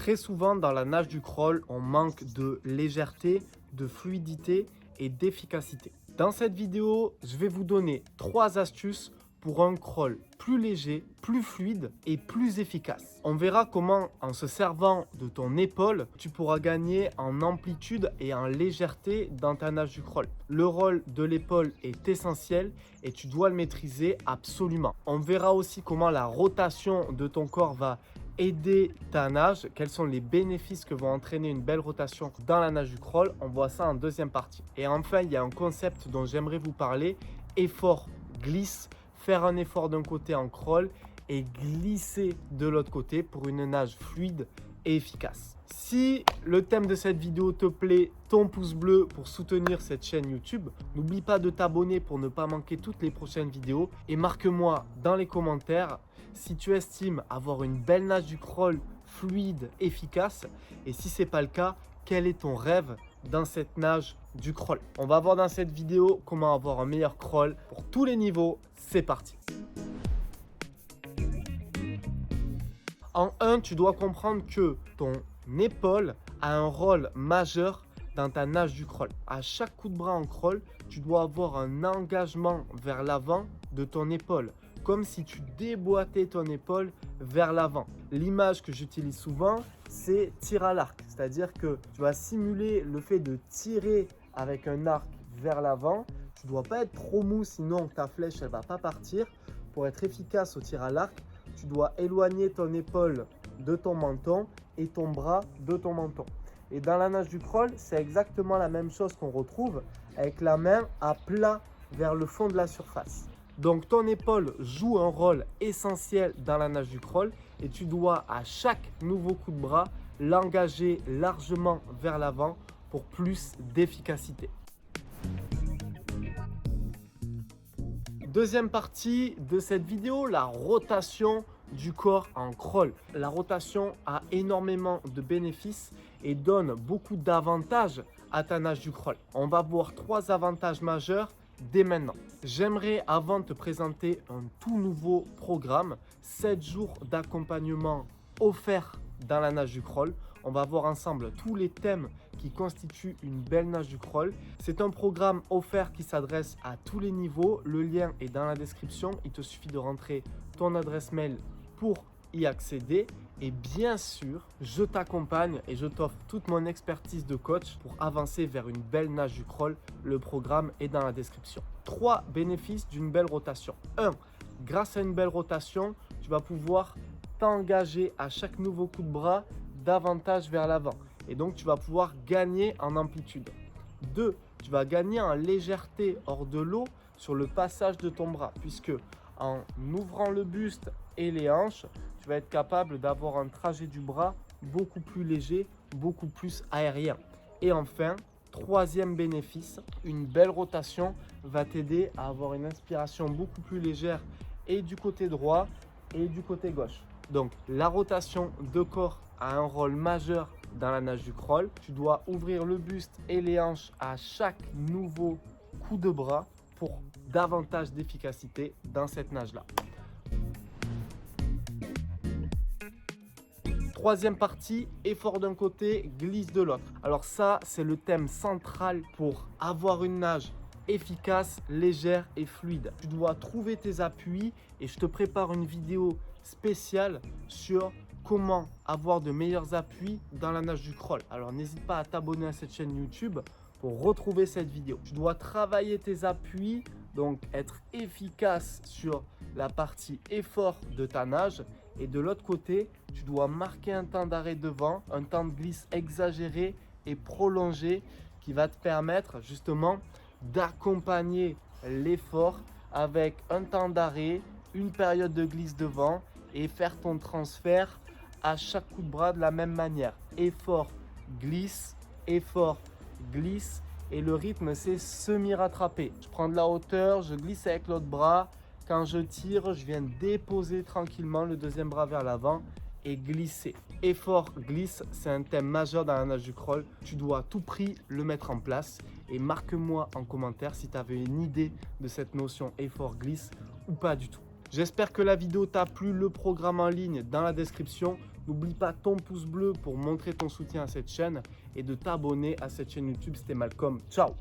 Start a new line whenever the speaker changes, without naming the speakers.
Très souvent dans la nage du crawl, on manque de légèreté, de fluidité et d'efficacité. Dans cette vidéo, je vais vous donner 3 astuces pour un crawl plus léger, plus fluide et plus efficace. On verra comment, en se servant de ton épaule, tu pourras gagner en amplitude et en légèreté dans ta nage du crawl. Le rôle de l'épaule est essentiel et tu dois le maîtriser absolument. On verra aussi comment la rotation de ton corps va aider ta nage, quels sont les bénéfices que vont entraîner une belle rotation dans la nage du crawl. On voit ça en deuxième partie. Et enfin, il y a un concept dont j'aimerais vous parler, effort glisse. Faire un effort d'un côté en crawl et glisser de l'autre côté pour une nage fluide et efficace. Si le thème de cette vidéo te plaît, ton pouce bleu pour soutenir cette chaîne YouTube. N'oublie pas de t'abonner pour ne pas manquer toutes les prochaines vidéos et marque-moi dans les commentaires si tu estimes avoir une belle nage du crawl fluide, efficace, et si ce n'est pas le cas, quel est ton rêve dans cette nage du crawl. On va voir dans cette vidéo comment avoir un meilleur crawl pour tous les niveaux. C'est parti. En 1, tu dois comprendre que ton épaule a un rôle majeur dans ta nage du crawl. À chaque coup de bras en crawl, tu dois avoir un engagement vers l'avant de ton épaule, comme si tu déboîtais ton épaule vers l'avant. L'image que j'utilise souvent, c'est tir à l'arc, c'est-à-dire que tu vas simuler le fait de tirer avec un arc vers l'avant. Tu ne dois pas être trop mou, sinon ta flèche elle va pas partir. Pour être efficace au tir à l'arc, tu dois éloigner ton épaule de ton menton et ton bras de ton menton. Et dans la nage du crawl, c'est exactement la même chose qu'on retrouve avec la main à plat vers le fond de la surface. Donc ton épaule joue un rôle essentiel dans la nage du crawl et tu dois à chaque nouveau coup de bras l'engager largement vers l'avant pour plus d'efficacité. Deuxième partie de cette vidéo, la rotation du corps en crawl. La rotation a énormément de bénéfices et donne beaucoup d'avantages à ta nage du crawl. On va voir 3 avantages majeurs dès maintenant. J'aimerais avant de te présenter un tout nouveau programme, 7 jours d'accompagnement offerts dans la nage du crawl. On va voir ensemble tous les thèmes qui constituent une belle nage du crawl. C'est un programme offert qui s'adresse à tous les niveaux. Le lien est dans la description. Il te suffit de rentrer ton adresse mail pour y accéder. Et bien sûr, je t'accompagne et je t'offre toute mon expertise de coach pour avancer vers une belle nage du crawl. Le programme est dans la description. 3 bénéfices d'une belle rotation. 1. Grâce à une belle rotation, tu vas pouvoir t'engager à chaque nouveau coup de bras davantage vers l'avant. Et donc, tu vas pouvoir gagner en amplitude. 2. Tu vas gagner en légèreté hors de l'eau sur le passage de ton bras, puisque en ouvrant le buste et les hanches, tu vas être capable d'avoir un trajet du bras beaucoup plus léger, beaucoup plus aérien. Et enfin, 3e bénéfice, une belle rotation va t'aider à avoir une inspiration beaucoup plus légère et du côté droit et du côté gauche. Donc, la rotation de corps a un rôle majeur dans la nage du crawl. Tu dois ouvrir le buste et les hanches à chaque nouveau coup de bras pour davantage d'efficacité dans cette nage-là. 3e partie, effort d'un côté, glisse de l'autre. Alors ça, c'est le thème central pour avoir une nage efficace, légère et fluide. Tu dois trouver tes appuis et je te prépare une vidéo spéciale sur comment avoir de meilleurs appuis dans la nage du crawl. Alors n'hésite pas à t'abonner à cette chaîne YouTube pour retrouver cette vidéo. Tu dois travailler tes appuis, donc être efficace sur la partie effort de ta nage. Et de l'autre côté, tu dois marquer un temps d'arrêt devant, un temps de glisse exagéré et prolongé qui va te permettre justement d'accompagner l'effort avec un temps d'arrêt, une période de glisse devant et faire ton transfert à chaque coup de bras de la même manière. Effort, glisse, effort, glisse et le rythme c'est semi-rattrapé. Je prends de la hauteur, je glisse avec l'autre bras. Quand je tire, je viens déposer tranquillement le deuxième bras vers l'avant et glisser. Effort, glisse, c'est un thème majeur dans la nage du crawl. Tu dois à tout prix le mettre en place et marque-moi en commentaire si tu avais une idée de cette notion effort, glisse ou pas du tout. J'espère que la vidéo t'a plu, le programme en ligne dans la description. N'oublie pas ton pouce bleu pour montrer ton soutien à cette chaîne et de t'abonner à cette chaîne YouTube. C'était Malcolm. Ciao!